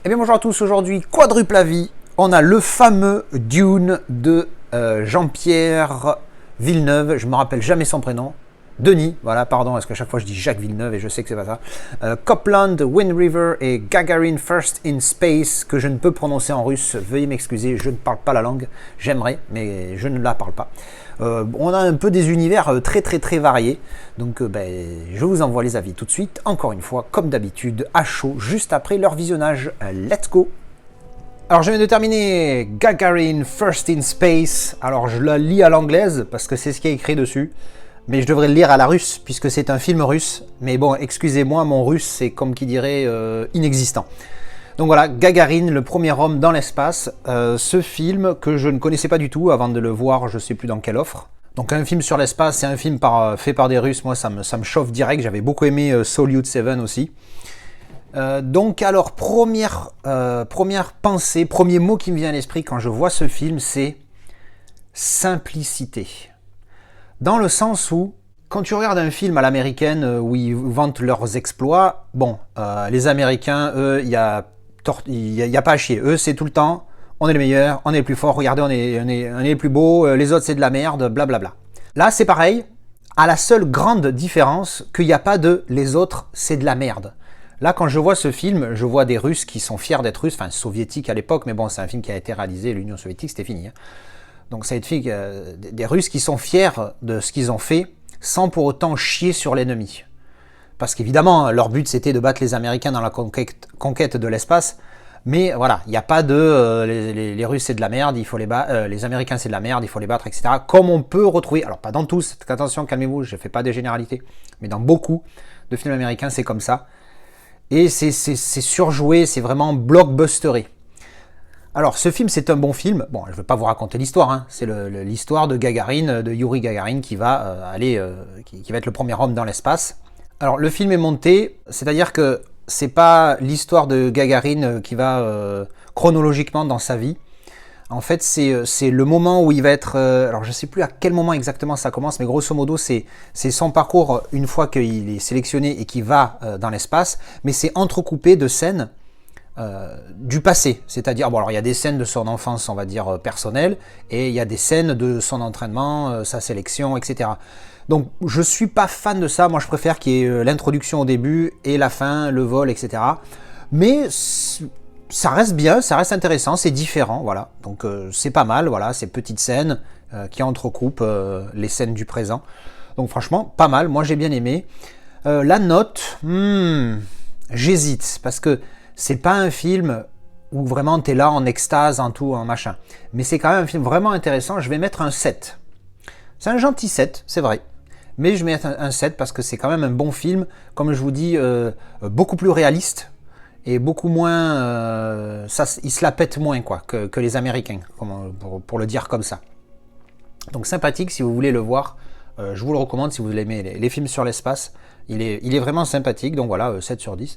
Eh bien bonjour à tous, aujourd'hui quadruple avis, on a le fameux Dune de Jean-Pierre Villeneuve, je me rappelle jamais son prénom, Denis, voilà pardon, parce qu'à chaque fois je dis Jacques Villeneuve et je sais que c'est pas ça, Copland, Wind River et Gagarin First in Space, que je ne peux prononcer en russe, veuillez m'excuser, je ne parle pas la langue, j'aimerais, mais je ne la parle pas. On a un peu des univers très variés, donc je vous envoie les avis tout de suite, encore une fois, comme d'habitude, à chaud, juste après leur visionnage. Let's go! Alors je viens de terminer Gagarin First in Space, alors je la lis à l'anglaise, parce que c'est ce qui est écrit dessus, mais je devrais le lire à la russe, puisque c'est un film russe, mais bon, excusez-moi, mon russe, c'est comme qui dirait inexistant. Donc voilà, Gagarin, le premier homme dans l'espace, ce film que je ne connaissais pas du tout avant de le voir, je ne sais plus dans quelle offre. Donc un film sur l'espace, c'est un film fait par des Russes, moi ça me chauffe direct, j'avais beaucoup aimé Solute 7 aussi. Donc alors, première pensée, premier mot qui me vient à l'esprit quand je vois ce film, c'est simplicité. Dans le sens où, quand tu regardes un film à l'américaine où ils vantent leurs exploits, bon, les Américains, eux, il n'y a pas à chier. Eux, c'est tout le temps, on est les meilleurs, on est les plus forts, regardez, on est les plus beaux, les autres, c'est de la merde, blablabla. Là, c'est pareil, à la seule grande différence qu'il n'y a pas de les autres, c'est de la merde. Là, quand je vois ce film, je vois des Russes qui sont fiers d'être Russes, enfin soviétiques à l'époque, mais bon, c'est un film qui a été réalisé, l'Union soviétique, c'était fini. Hein. Donc ça va être des Russes qui sont fiers de ce qu'ils ont fait, sans pour autant chier sur l'ennemi. Parce qu'évidemment, leur but c'était de battre les Américains dans la conquête de l'espace, mais voilà, il n'y a pas de les Russes c'est de la merde, il faut les battre, les Américains c'est de la merde, il faut les battre, etc. Comme on peut retrouver, alors pas dans tous, attention, calmez-vous, je ne fais pas des généralités, mais dans beaucoup de films américains c'est comme ça. Et c'est surjoué, c'est vraiment blockbusteré. Alors, ce film, c'est un bon film. Bon, je ne vais pas vous raconter l'histoire. Hein. C'est l'histoire de Gagarin, de Yuri Gagarin, qui va qui va être le premier homme dans l'espace. Alors, le film est monté, c'est-à-dire que c'est pas l'histoire de Gagarin qui va chronologiquement dans sa vie. En fait, c'est le moment où il va être... alors, je ne sais plus à quel moment exactement ça commence, mais grosso modo, c'est son parcours une fois qu'il est sélectionné et qu'il va dans l'espace. Mais c'est entrecoupé de scènes du passé. C'est-à-dire, bon, alors il y a des scènes de son enfance, on va dire, personnelle, et il y a des scènes de son entraînement, sa sélection, etc. Donc, je ne suis pas fan de ça. Moi, je préfère qu'il y ait l'introduction au début et la fin, le vol, etc. Mais... ça reste bien, ça reste intéressant, c'est différent, voilà. Donc c'est pas mal, voilà, ces petites scènes qui entrecoupent les scènes du présent. Donc franchement, pas mal, moi j'ai bien aimé. La note, j'hésite, parce que c'est pas un film où vraiment t'es là en extase, en tout, en machin. Mais c'est quand même un film vraiment intéressant, je vais mettre un 7. C'est un gentil 7, c'est vrai. Mais je vais mettre un 7 parce que c'est quand même un bon film, comme je vous dis, beaucoup plus réaliste. Et beaucoup moins, il se la pète moins quoi, que les Américains, pour le dire comme ça. Donc sympathique, si vous voulez le voir, je vous le recommande si vous aimez les films sur l'espace. Il est vraiment sympathique, donc voilà, 7 sur 10.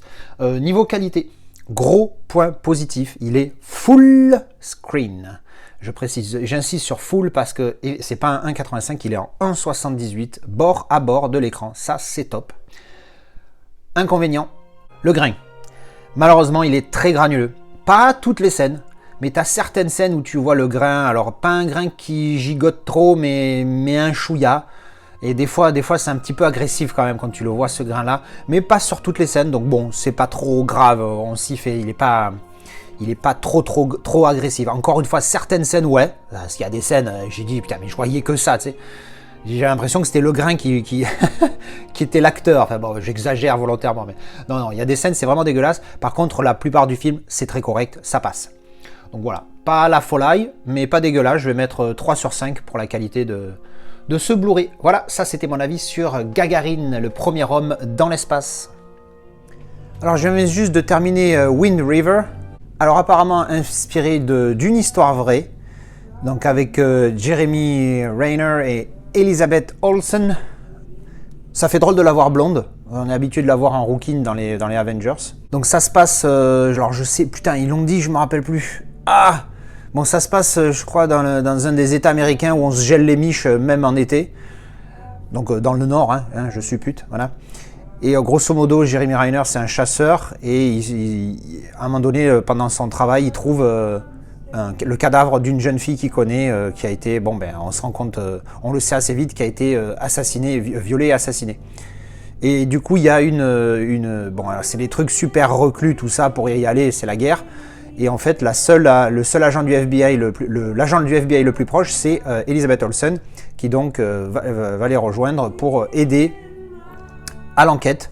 Niveau qualité, gros point positif, il est full screen. Je précise, j'insiste sur full parce que c'est pas un 1,85, il est en 1,78, bord à bord de l'écran, ça c'est top. Inconvénient, le grain. Malheureusement, il est très granuleux. Pas toutes les scènes, mais tu as certaines scènes où tu vois le grain. Alors, pas un grain qui gigote trop, mais un chouïa. Et des fois c'est un petit peu agressif quand même quand tu le vois, ce grain-là. Mais pas sur toutes les scènes, donc bon, c'est pas trop grave. On s'y fait, il est pas trop agressif. Encore une fois, certaines scènes, ouais. Parce qu'il y a des scènes, j'ai dit, putain, mais je voyais que ça, tu sais. J'ai l'impression que c'était le grain qui était l'acteur. Enfin bon, j'exagère volontairement, mais non, il y a des scènes, c'est vraiment dégueulasse. Par contre, la plupart du film, c'est très correct, ça passe. Donc voilà, pas la folie, mais pas dégueulasse. Je vais mettre 3 sur 5 pour la qualité de ce Blu-ray. Voilà, ça c'était mon avis sur Gagarin, le premier homme dans l'espace. Alors je viens juste de terminer Wind River. Alors apparemment inspiré d'une histoire vraie. Donc avec Jeremy Renner et Elizabeth Olsen. Ça fait drôle de la voir blonde. On est habitué de la voir en rouquine dans les Avengers. Donc ça se passe, alors je sais, putain, ils l'ont dit, je me rappelle plus. Ah, bon, ça se passe, je crois, dans un des États américains où on se gèle les miches, même en été. Donc dans le nord, hein, je suppute, voilà. Et grosso modo, Jeremy Renner, c'est un chasseur et à un moment donné, pendant son travail, il trouve le cadavre d'une jeune fille qu'il connaît, qui a été, bon ben, on se rend compte, on le sait assez vite, qui a été assassinée, violée et assassinée. Et du coup, il y a bon, c'est des trucs super reclus, tout ça, pour y aller, c'est la guerre. Et en fait, le seul agent du FBI, l'agent du FBI le plus proche, c'est Elizabeth Olsen, qui donc va les rejoindre pour aider à l'enquête.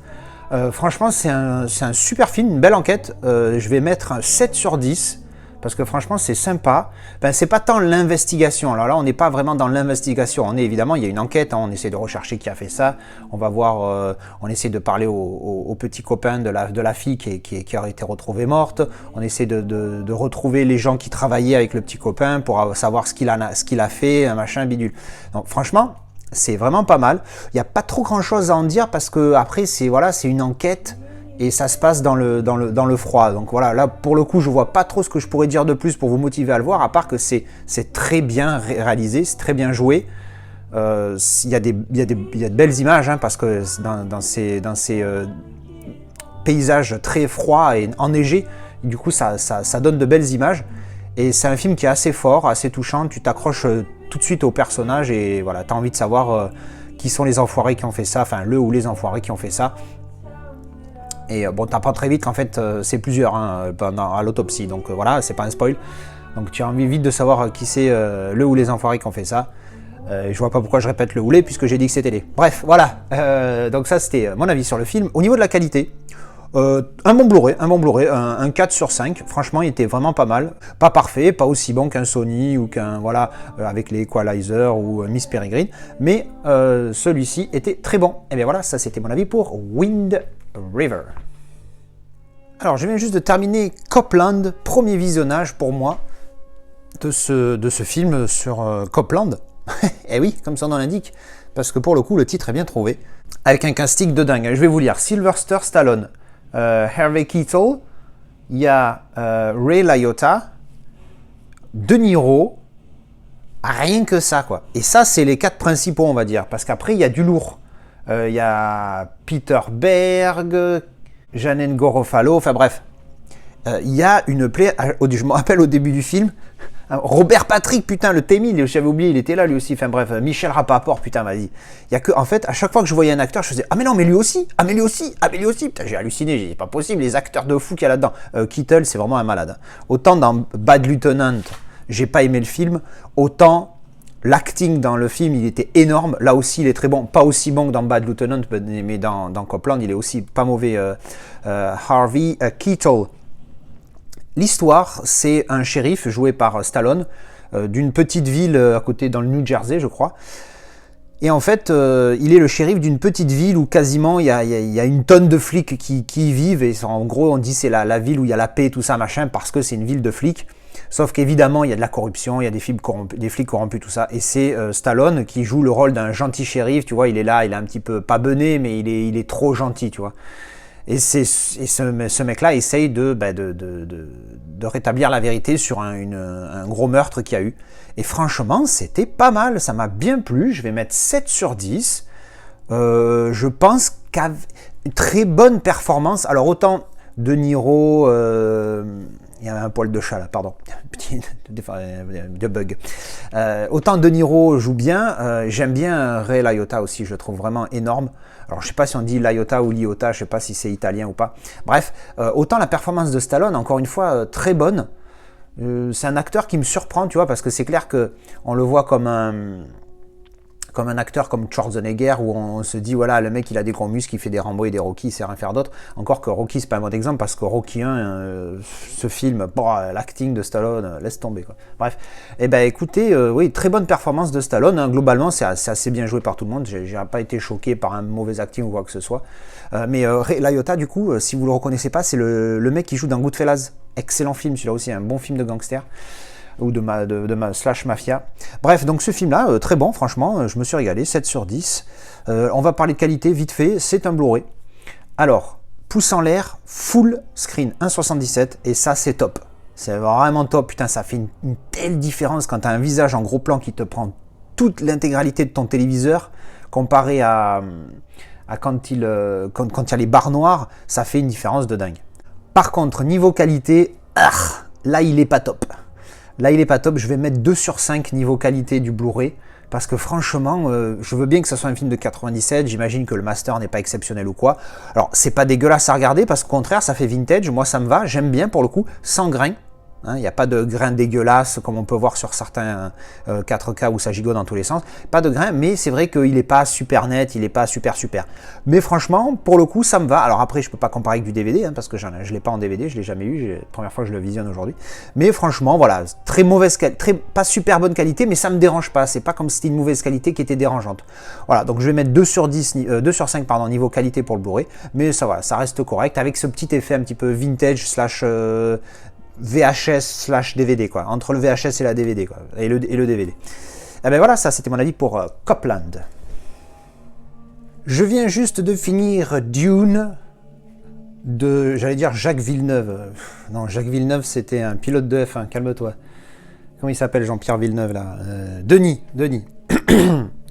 Franchement, c'est un super film, une belle enquête. Je vais mettre un 7 sur 10. Parce que franchement, c'est sympa. Ben, c'est pas tant l'investigation. Alors là, on n'est pas vraiment dans l'investigation. On est évidemment, il y a une enquête. Hein, on essaie de rechercher qui a fait ça. On va voir, on essaie de parler au petit copain de la fille qui a été retrouvée morte. On essaie de retrouver les gens qui travaillaient avec le petit copain pour savoir ce qu'il a fait, un machin bidule. Donc franchement, c'est vraiment pas mal. Il n'y a pas trop grand chose à en dire parce que après, c'est une enquête. Et ça se passe dans le froid. Donc voilà, là pour le coup, je vois pas trop ce que je pourrais dire de plus pour vous motiver à le voir, à part que c'est très bien réalisé, c'est très bien joué. Il y a de belles images, hein, parce que dans ces paysages très froids et enneigés, du coup ça donne de belles images. Et c'est un film qui est assez fort, assez touchant, tu t'accroches tout de suite au personnage et voilà, tu as envie de savoir qui sont les enfoirés qui ont fait ça, enfin le ou les enfoirés qui ont fait ça. Et bon, t'apprends très vite qu'en fait, c'est plusieurs hein, à l'autopsie. Donc voilà, c'est pas un spoil. Donc tu as envie vite de savoir qui c'est le ou les enfoirés qui ont fait ça. Je vois pas pourquoi je répète le ou les, puisque j'ai dit que c'était les. Bref, voilà. Donc ça, c'était mon avis sur le film. Au niveau de la qualité, un bon Blu-ray, un 4 sur 5. Franchement, il était vraiment pas mal. Pas parfait, pas aussi bon qu'un Sony ou qu'un, voilà, avec les Equalizer ou Miss Peregrine. Mais celui-ci était très bon. Et bien voilà, ça c'était mon avis pour Wind River. Alors je viens juste de terminer Copland, premier visionnage pour moi de ce film sur Copland. Et oui, comme son nom l'indique, parce que pour le coup le titre est bien trouvé, avec un casting de dingue. Je vais vous lire: Sylvester Stallone, Harvey Keitel, il y a Ray Liotta, De Niro, rien que ça quoi. Et ça c'est les 4 principaux on va dire, parce qu'après il y a du lourd. Il y a Peter Berg, Janen Garofalo, enfin bref. Il y a une plaie, je me rappelle au début du film, Robert Patrick, putain, le T-1000, j'avais oublié, il était là lui aussi, enfin bref, Michel Rapaport, putain, vas-y. Il y a que, en fait, à chaque fois que je voyais un acteur, je faisais, ah mais non, mais lui aussi, putain, j'ai halluciné, j'ai dit, pas possible, les acteurs de fou qu'il y a là-dedans. Keitel, c'est vraiment un malade. Autant dans Bad Lieutenant, j'ai pas aimé le film, autant l'acting dans le film, il était énorme. Là aussi, il est très bon. Pas aussi bon que dans Bad Lieutenant, mais dans Copland, il est aussi pas mauvais. Harvey Keitel. L'histoire, c'est un shérif joué par Stallone d'une petite ville à côté dans le New Jersey, je crois. Et en fait, il est le shérif d'une petite ville où quasiment il y a une tonne de flics qui y vivent. Et en gros, on dit c'est la ville où il y a la paix, tout ça, machin, parce que c'est une ville de flics. Sauf qu'évidemment, il y a de la corruption, il y a des flics corrompus, tout ça. Et c'est Stallone qui joue le rôle d'un gentil shérif, tu vois, il est là, il est un petit peu, pas bené, mais il est trop gentil, tu vois. Et ce mec-là essaye de rétablir la vérité sur un gros meurtre qu'il y a eu. Et franchement, c'était pas mal, ça m'a bien plu, je vais mettre 7 sur 10. Je pense qu'une très bonne performance. Alors autant De Niro... il y avait un poil de chat là, pardon, petit de bug. Autant De Niro joue bien, j'aime bien Ray Liotta aussi, je le trouve vraiment énorme. Alors je sais pas si on dit Liotta ou Liotta, je sais pas si c'est italien ou pas. Bref, autant la performance de Stallone, encore une fois, très bonne. C'est un acteur qui me surprend, tu vois, parce que c'est clair que on le voit comme un acteur comme Schwarzenegger où on se dit voilà le mec il a des gros muscles, il fait des Rambo et des Rocky, il sait rien faire d'autre. Encore que Rocky c'est pas un bon exemple parce que Rocky 1 ce film, l'acting de Stallone laisse tomber quoi. Bref, et ben écoutez, oui très bonne performance de Stallone, hein. Globalement c'est assez bien joué par tout le monde, j'ai pas été choqué par un mauvais acting ou quoi que ce soit. Mais Ray Liotta du coup si vous le reconnaissez pas, c'est le mec qui joue dans Goodfellas, excellent film celui-là aussi, un bon film de gangster ou de slash mafia. Bref, donc ce film-là, très bon, franchement, je me suis régalé, 7 sur 10. On va parler de qualité, vite fait, c'est un Blu-ray. Alors, pouce en l'air, full screen, 1,77, et ça, c'est top. C'est vraiment top, putain, ça fait une telle différence quand tu as un visage en gros plan qui te prend toute l'intégralité de ton téléviseur, comparé à à quand il y a les barres noires, ça fait une différence de dingue. Par contre, niveau qualité, là il est pas top. Là il est pas top, je vais mettre 2 sur 5 niveau qualité du Blu-ray. Parce que franchement, je veux bien que ce soit un film de 97, j'imagine que le master n'est pas exceptionnel ou quoi. Alors, c'est pas dégueulasse à regarder, parce qu'au contraire, ça fait vintage, moi ça me va, j'aime bien pour le coup, sans grain. Il n'y a pas de grains dégueulasses comme on peut voir sur certains 4K où ça gigote dans tous les sens. Pas de grains, mais c'est vrai qu'il n'est pas super net, il n'est pas super. Mais franchement, pour le coup, ça me va. Alors après, je ne peux pas comparer avec du DVD, parce que je ne l'ai pas en DVD, je ne l'ai jamais eu, la première fois que je le visionne aujourd'hui. Mais franchement, voilà, très mauvaise qualité, pas super bonne qualité, mais ça ne me dérange pas. C'est pas comme si c'était une mauvaise qualité qui était dérangeante. Voilà, donc je vais mettre 2 sur 5 niveau qualité pour le Blu-ray, mais ça va, ça reste correct, avec ce petit effet un petit peu vintage / VHS / DVD, quoi, entre le VHS et la DVD, quoi, et le DVD. Et ben voilà, ça c'était mon avis pour Copland. Je viens juste de finir Dune de, j'allais dire Jacques Villeneuve. Non, Jacques Villeneuve c'était un pilote de F1, calme-toi. Comment il s'appelle Jean-Pierre Villeneuve là Denis.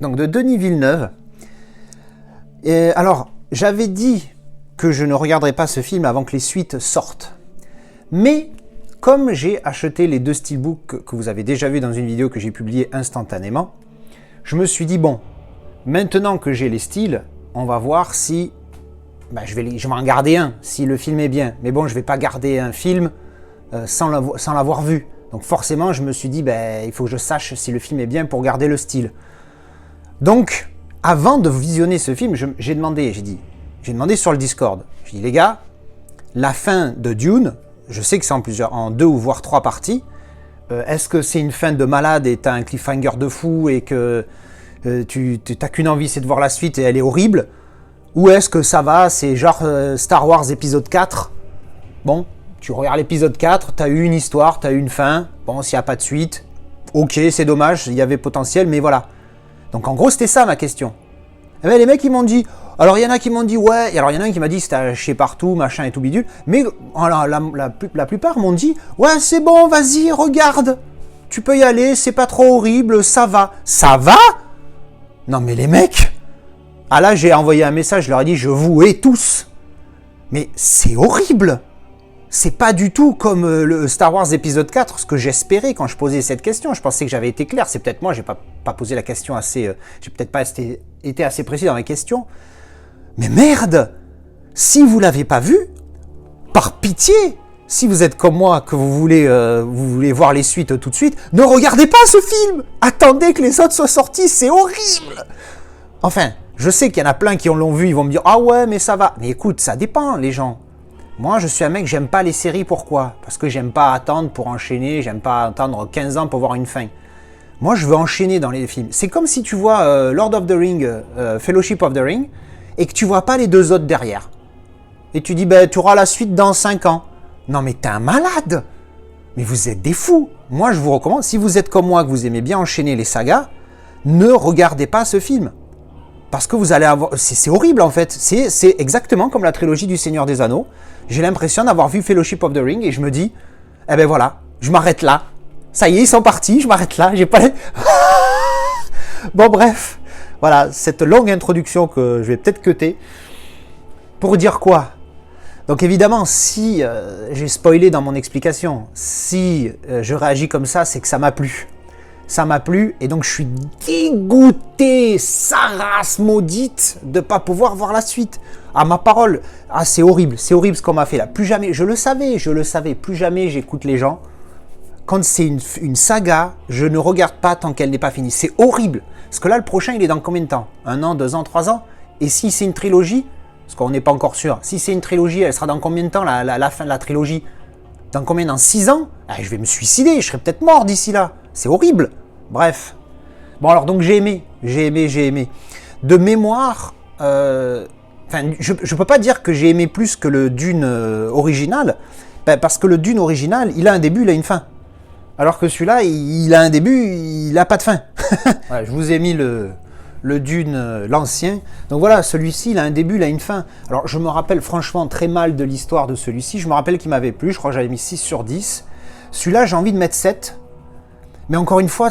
Donc de Denis Villeneuve. Et alors, j'avais dit que je ne regarderais pas ce film avant que les suites sortent. Mais comme j'ai acheté les 2 steelbooks que vous avez déjà vu dans une vidéo que j'ai publiée instantanément, je me suis dit, bon, maintenant que j'ai les styles, on va voir si... je vais en garder un, si le film est bien. Mais bon, je ne vais pas garder un film sans l'avoir vu. Donc forcément, je me suis dit, il faut que je sache si le film est bien pour garder le style. Donc, avant de visionner ce film, j'ai demandé sur le Discord, j'ai dit, les gars, la fin de Dune... Je sais que c'est en 2 ou voire 3 parties. Est-ce que c'est une fin de malade et t'as un cliffhanger de fou et que tu t'as qu'une envie, c'est de voir la suite et elle est horrible? Ou est-ce que ça va, c'est genre Star Wars épisode 4? Bon, tu regardes l'épisode 4, t'as eu une histoire, t'as eu une fin. Bon, s'il n'y a pas de suite, ok, c'est dommage, il y avait potentiel, mais voilà. Donc en gros, c'était ça ma question. Et bien, les mecs, ils m'ont dit... Alors, il y en a qui m'ont dit, ouais, et alors il y en a un qui m'a dit, c'était à chier partout, machin et tout bidule, mais alors, la plupart m'ont dit, ouais, c'est bon, vas-y, regarde, tu peux y aller, c'est pas trop horrible, ça va. Ça va? Non, mais les mecs, ah là, j'ai envoyé un message, je leur ai dit, je vous hais tous. Mais c'est horrible. C'est pas du tout comme le Star Wars épisode 4, ce que j'espérais quand je posais cette question. Je pensais que j'avais été clair, c'est peut-être moi, j'ai pas posé la question assez... j'ai peut-être pas été assez précis dans mes questions. Mais merde! Si vous l'avez pas vu, par pitié, si vous êtes comme moi, que vous voulez voir les suites tout de suite, ne regardez pas ce film! Attendez que les autres soient sortis, c'est horrible! Enfin, je sais qu'il y en a plein qui l'ont vu, ils vont me dire « Ah ouais, mais ça va !» Mais écoute, ça dépend, les gens. Moi, je suis un mec, j'aime pas les séries, pourquoi? Parce que j'aime pas attendre pour enchaîner, j'aime pas attendre 15 ans pour voir une fin. Moi, je veux enchaîner dans les films. C'est comme si tu vois Lord of the Ring, Fellowship of the Ring, et que tu vois pas les 2 autres derrière. Et tu dis, tu auras la suite dans 5 ans. Non mais t'es un malade. Mais vous êtes des fous. Moi je vous recommande, si vous êtes comme moi, que vous aimez bien enchaîner les sagas, ne regardez pas ce film. Parce que vous allez avoir... C'est horrible en fait. C'est exactement comme la trilogie du Seigneur des Anneaux. J'ai l'impression d'avoir vu Fellowship of the Ring et je me dis, eh ben voilà, je m'arrête là. Ça y est, ils sont partis, je m'arrête là. J'ai pas... Bon bref. Voilà, cette longue introduction que je vais peut-être cutter. Pour dire quoi? Donc évidemment, si j'ai spoilé dans mon explication, si je réagis comme ça, c'est que ça m'a plu. Ça m'a plu et donc je suis dégoûté, sa race maudite, de ne pas pouvoir voir la suite. À ma parole, ah, c'est horrible ce qu'on m'a fait là. Plus jamais, je le savais, plus jamais j'écoute les gens. Quand c'est une saga, je ne regarde pas tant qu'elle n'est pas finie. C'est horrible. Parce que là, le prochain, il est dans combien de temps? 1 an, 2 ans, 3 ans? Et si c'est une trilogie, parce qu'on n'est pas encore sûr, si c'est une trilogie, elle sera dans combien de temps la fin de la trilogie? Dans combien? Dans 6 ans? Je vais me suicider, je serai peut-être mort d'ici là. C'est horrible. Bref. Bon alors donc j'ai aimé. De mémoire, je ne peux pas dire que j'ai aimé plus que le Dune original, parce que le Dune original, il a un début, il a une fin. Alors que celui-là, il a un début, il n'a pas de fin. Voilà, je vous ai mis le Dune, l'ancien. Donc voilà, celui-ci, il a un début, il a une fin. Alors je me rappelle franchement très mal de l'histoire de celui-ci. Je me rappelle qu'il m'avait plu, je crois que j'avais mis 6 sur 10. Celui-là, j'ai envie de mettre 7. Mais encore une fois,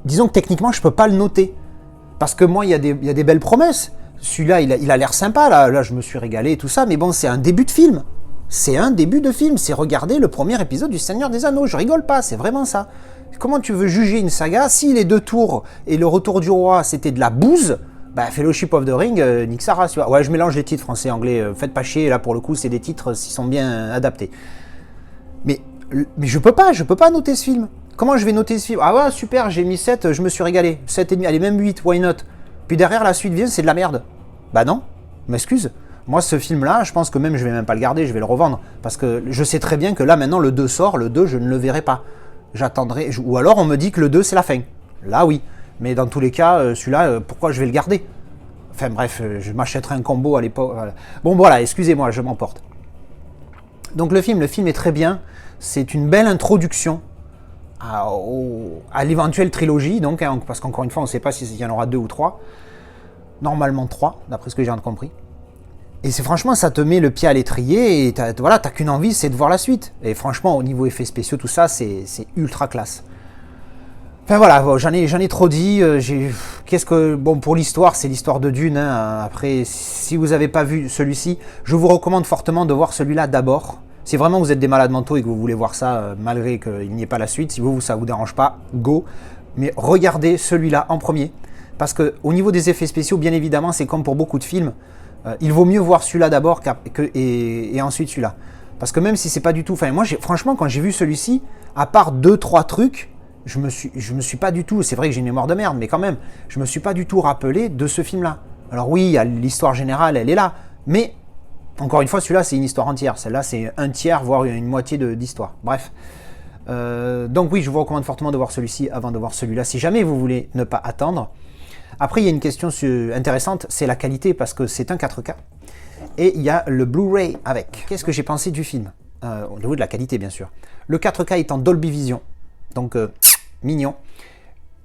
disons que techniquement, je ne peux pas le noter. Parce que moi, il y a des belles promesses. celui-là, il a l'air sympa, là, je me suis régalé et tout ça, mais bon, c'est un début de film. C'est un début de film, c'est regarder le premier épisode du Seigneur des Anneaux, je rigole pas, c'est vraiment ça. Comment tu veux juger une saga si les 2 tours et le retour du roi, c'était de la bouse? Bah, Fellowship of the Ring, nique sa race, tu vois. Ouais, je mélange les titres français, anglais, faites pas chier, là, pour le coup, c'est des titres qui sont bien adaptés. Mais je peux pas noter ce film. Comment je vais noter ce film? Ah ouais, super, j'ai mis 7, je me suis régalé. 7,5, allez, même 8, why not? Puis derrière, la suite vient, c'est de la merde. Bah non, m'excuse. Moi, ce film-là, je pense que même je vais même pas le garder, je vais le revendre. Parce que je sais très bien que là, maintenant, le 2 sort, le 2, je ne le verrai pas. J'attendrai, ou alors on me dit que le 2, c'est la fin. Là, oui. Mais dans tous les cas, celui-là, pourquoi je vais le garder? Enfin bref, je m'achèterai un combo à l'époque. Voilà. Bon, voilà, excusez-moi, je m'emporte. Donc le film est très bien. C'est une belle introduction à l'éventuelle trilogie, donc, hein, parce qu'encore une fois, on ne sait pas s'il y en aura 2 ou 3. Normalement 3, d'après ce que j'ai compris. Et c'est franchement, ça te met le pied à l'étrier et t'as qu'une envie, c'est de voir la suite. Et franchement, au niveau effets spéciaux, tout ça, c'est ultra classe. Enfin voilà, bon, j'en ai trop dit. Bon, pour l'histoire, c'est l'histoire de Dune. Hein. Après, si vous n'avez pas vu celui-ci, je vous recommande fortement de voir celui-là d'abord. Si vraiment vous êtes des malades mentaux et que vous voulez voir ça, malgré qu'il n'y ait pas la suite, si ça vous dérange pas, go. Mais regardez celui-là en premier. Parce qu'au niveau des effets spéciaux, bien évidemment, c'est comme pour beaucoup de films. Il vaut mieux voir celui-là d'abord et ensuite celui-là. Parce que même si c'est pas du tout... Enfin, moi, franchement, quand j'ai vu celui-ci, à part 2-3 trucs, je me suis pas du tout... C'est vrai que j'ai une mémoire de merde, mais quand même, je me suis pas du tout rappelé de ce film-là. Alors oui, l'histoire générale, elle est là. Mais, encore une fois, celui-là, c'est une histoire entière. Celle-là, c'est un tiers, voire une moitié d'histoire. Bref. Donc oui, je vous recommande fortement de voir celui-ci avant de voir celui-là, si jamais vous voulez ne pas attendre. Après, il y a une question intéressante, c'est la qualité, parce que c'est un 4K. Et il y a le Blu-ray avec. Qu'est-ce que j'ai pensé du film? Au niveau de la qualité, bien sûr. Le 4K est en Dolby Vision, donc mignon.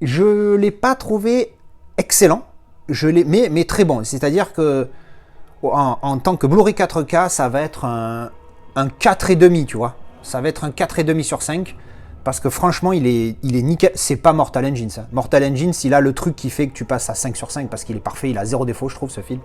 Je ne l'ai pas trouvé excellent, mais très bon. C'est-à-dire que en tant que Blu-ray 4K, ça va être un 4,5, tu vois. Ça va être un 4,5 sur 5. Parce que franchement, il est nickel. C'est pas Mortal Engines. Hein. Mortal Engines, il a le truc qui fait que tu passes à 5 sur 5 parce qu'il est parfait. Il a 0 défaut, je trouve, ce film.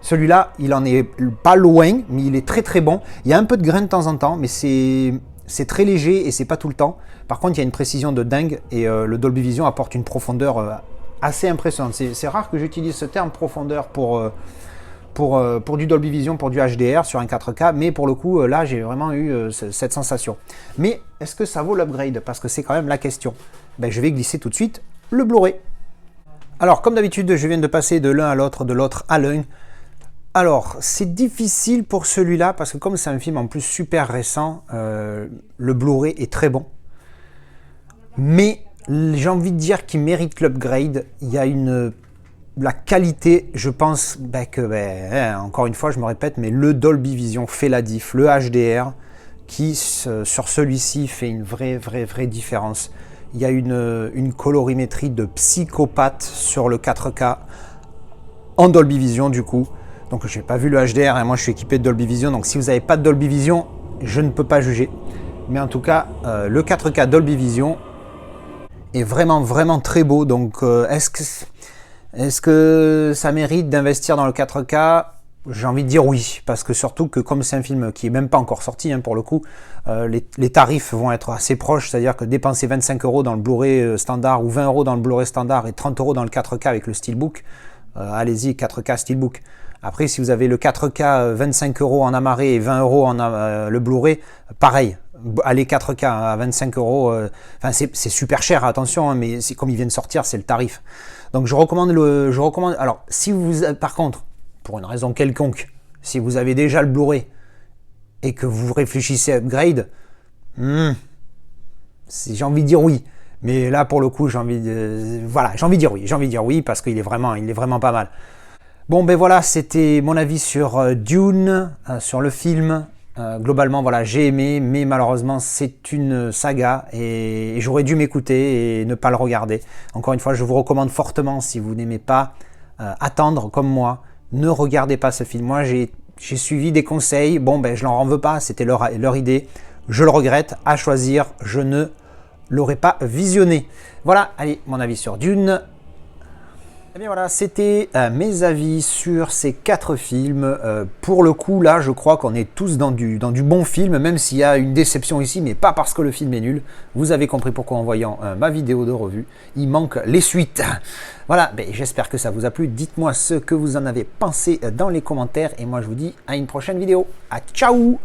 Celui-là, il en est pas loin, mais il est très très bon. Il y a un peu de grain de temps en temps, mais c'est très léger et c'est pas tout le temps. Par contre, il y a une précision de dingue et le Dolby Vision apporte une profondeur assez impressionnante. C'est rare que j'utilise ce terme profondeur pour du Dolby Vision, pour du HDR sur un 4K, mais pour le coup, là, j'ai vraiment eu cette sensation. Mais est-ce que ça vaut l'upgrade? Parce que c'est quand même la question. Ben, je vais glisser tout de suite le Blu-ray. Alors, comme d'habitude, je viens de passer de l'un à l'autre, de l'autre à l'un. Alors, c'est difficile pour celui-là, parce que comme c'est un film en plus super récent, le Blu-ray est très bon. Mais j'ai envie de dire qu'il mérite l'upgrade. Il y a la qualité, je pense encore une fois, je me répète, mais le Dolby Vision fait la diff, le HDR, qui sur celui-ci fait une vraie différence. Il y a une colorimétrie de psychopathe sur le 4K en Dolby Vision du coup. Donc je n'ai pas vu le HDR et moi je suis équipé de Dolby Vision, donc si vous n'avez pas de Dolby Vision, je ne peux pas juger. Mais en tout cas, le 4K Dolby Vision est vraiment très beau. Donc est-ce que ça mérite d'investir dans le 4K? J'ai envie de dire oui, parce que surtout que comme c'est un film qui n'est même pas encore sorti, hein, pour le coup, les tarifs vont être assez proches, c'est-à-dire que dépenser 25 € dans le Blu-ray standard ou 20 € dans le Blu-ray standard et 30 € dans le 4K avec le Steelbook, allez-y, 4K Steelbook. Après, si vous avez le 4K 25 € en amarré et 20 € le Blu-ray, pareil. Allez 4K à 25 €, c'est super cher, attention, hein, mais comme il vient de sortir, c'est le tarif. Donc je recommande. Alors, si vous, par contre, pour une raison quelconque, si vous avez déjà le Blu-ray et que vous réfléchissez à upgrade, j'ai envie de dire oui. Mais là, pour le coup, j'ai envie de dire oui. J'ai envie de dire oui parce qu'il est vraiment pas mal. Bon, ben voilà, c'était mon avis sur Dune, sur le film. Globalement, voilà, j'ai aimé, mais malheureusement, c'est une saga et j'aurais dû m'écouter et ne pas le regarder. Encore une fois, je vous recommande fortement, si vous n'aimez pas attendre comme moi, ne regardez pas ce film. Moi, j'ai suivi des conseils. Bon, ben, je leur en veux pas, c'était leur idée. Je le regrette. À choisir, je ne l'aurais pas visionné. Voilà, allez, mon avis sur Dune. Et bien voilà, c'était mes avis sur ces 4 films. Pour le coup, là, je crois qu'on est tous dans du bon film, même s'il y a une déception ici, mais pas parce que le film est nul. Vous avez compris pourquoi en voyant ma vidéo de revue, il manque les suites. Voilà, ben, j'espère que ça vous a plu. Dites-moi ce que vous en avez pensé dans les commentaires. Et moi, je vous dis à une prochaine vidéo. À ciao!